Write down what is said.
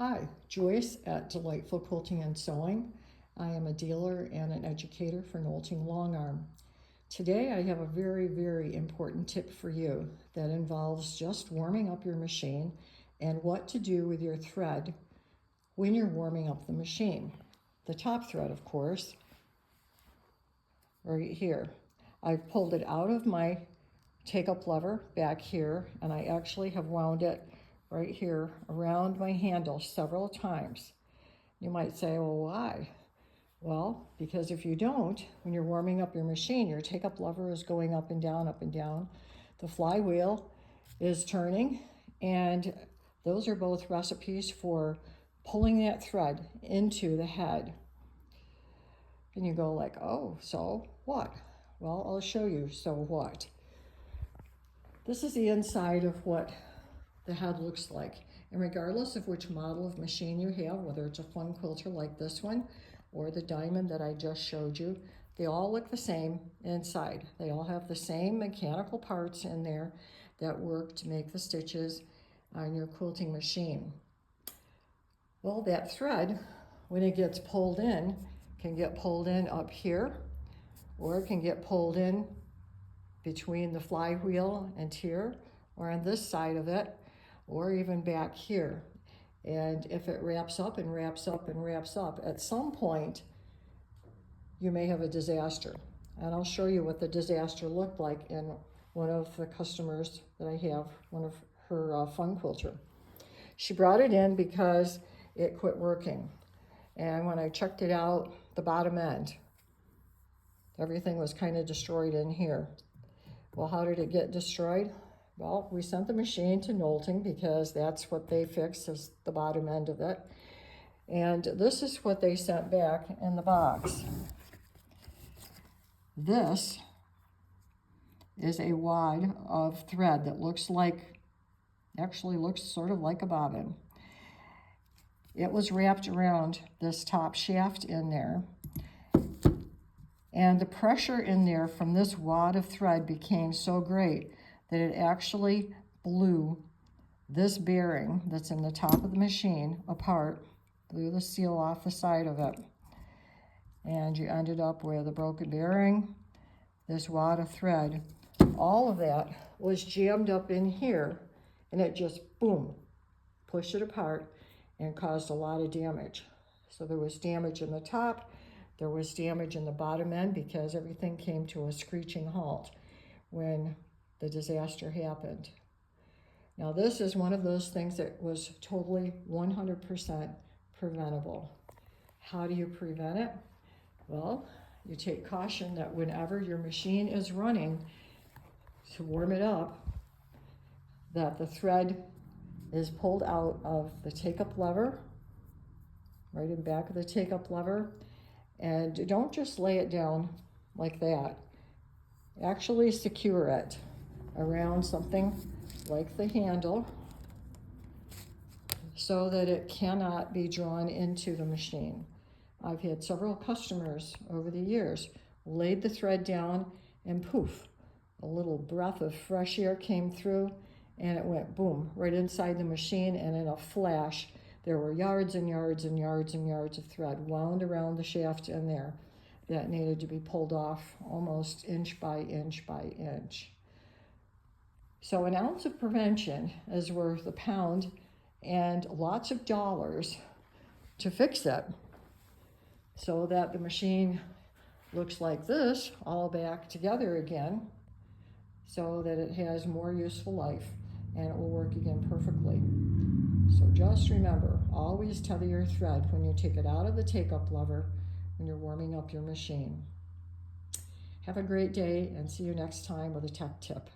Hi, Joyce at Delightful Quilting and Sewing. I am a dealer and an educator for Knolting Long Arm. Today I have a very important tip for you that involves just warming up your machine and what to do with your thread when you're warming up the machine. The top thread, of course, right here. I've pulled it out of my take-up lever back here, and I actually have wound it right here around my handle several times. You might say, well, why? Well, because if you don't, when you're warming up your machine, your take-up lever is going up and down, up and down. The flywheel is turning, and those are both recipes for pulling that thread into the head. And you go like, oh, so what? Well, I'll show you so what. This is the inside of what the head looks like. And regardless of which model of machine you have, whether it's a fun quilter like this one or the diamond that I just showed you, they all look the same inside. They all have the same mechanical parts in there that work to make the stitches on your quilting machine. Well, that thread, when it gets pulled in, can get pulled in up here, or it can get pulled in between the flywheel and here, or on this side of it, or even back here. And if it wraps up and wraps up and wraps up, at some point, you may have a disaster. And I'll show you what the disaster looked like in one of the customers that I have, one of her fun quilter. She brought it in because it quit working. And when I checked it out, the bottom end, everything was kind of destroyed in here. Well, how did it get destroyed? Well, we sent the machine to Knolting because that's what they fixed, is the bottom end of it. And this is what they sent back in the box. This is a wad of thread that actually looks sort of like a bobbin. It was wrapped around this top shaft in there. And the pressure in there from this wad of thread became so great that it actually blew this bearing that's in the top of the machine apart, blew the seal off the side of it. And you ended up with a broken bearing, this wad of thread. All of that was jammed up in here, and it just, boom, pushed it apart and caused a lot of damage. So there was damage in the top, there was damage in the bottom end because everything came to a screeching halt when the disaster happened. Now this is one of those things that was totally 100% preventable. How do you prevent it? Well, you take caution that whenever your machine is running to warm it up, that the thread is pulled out of the take-up lever, right in back of the take-up lever, and don't just lay it down like that. Actually secure it around something like the handle so that it cannot be drawn into the machine. I've had several customers over the years laid the thread down and poof, a little breath of fresh air came through and it went boom right inside the machine, and in a flash there were yards and yards and yards and yards of thread wound around the shaft in there that needed to be pulled off almost inch by inch by inch. So an ounce of prevention is worth a pound and lots of dollars to fix it so that the machine looks like this, all back together again, so that it has more useful life and it will work again perfectly. So just remember, always tether your thread when you take it out of the take-up lever when you're warming up your machine. Have a great day and see you next time with a tech tip.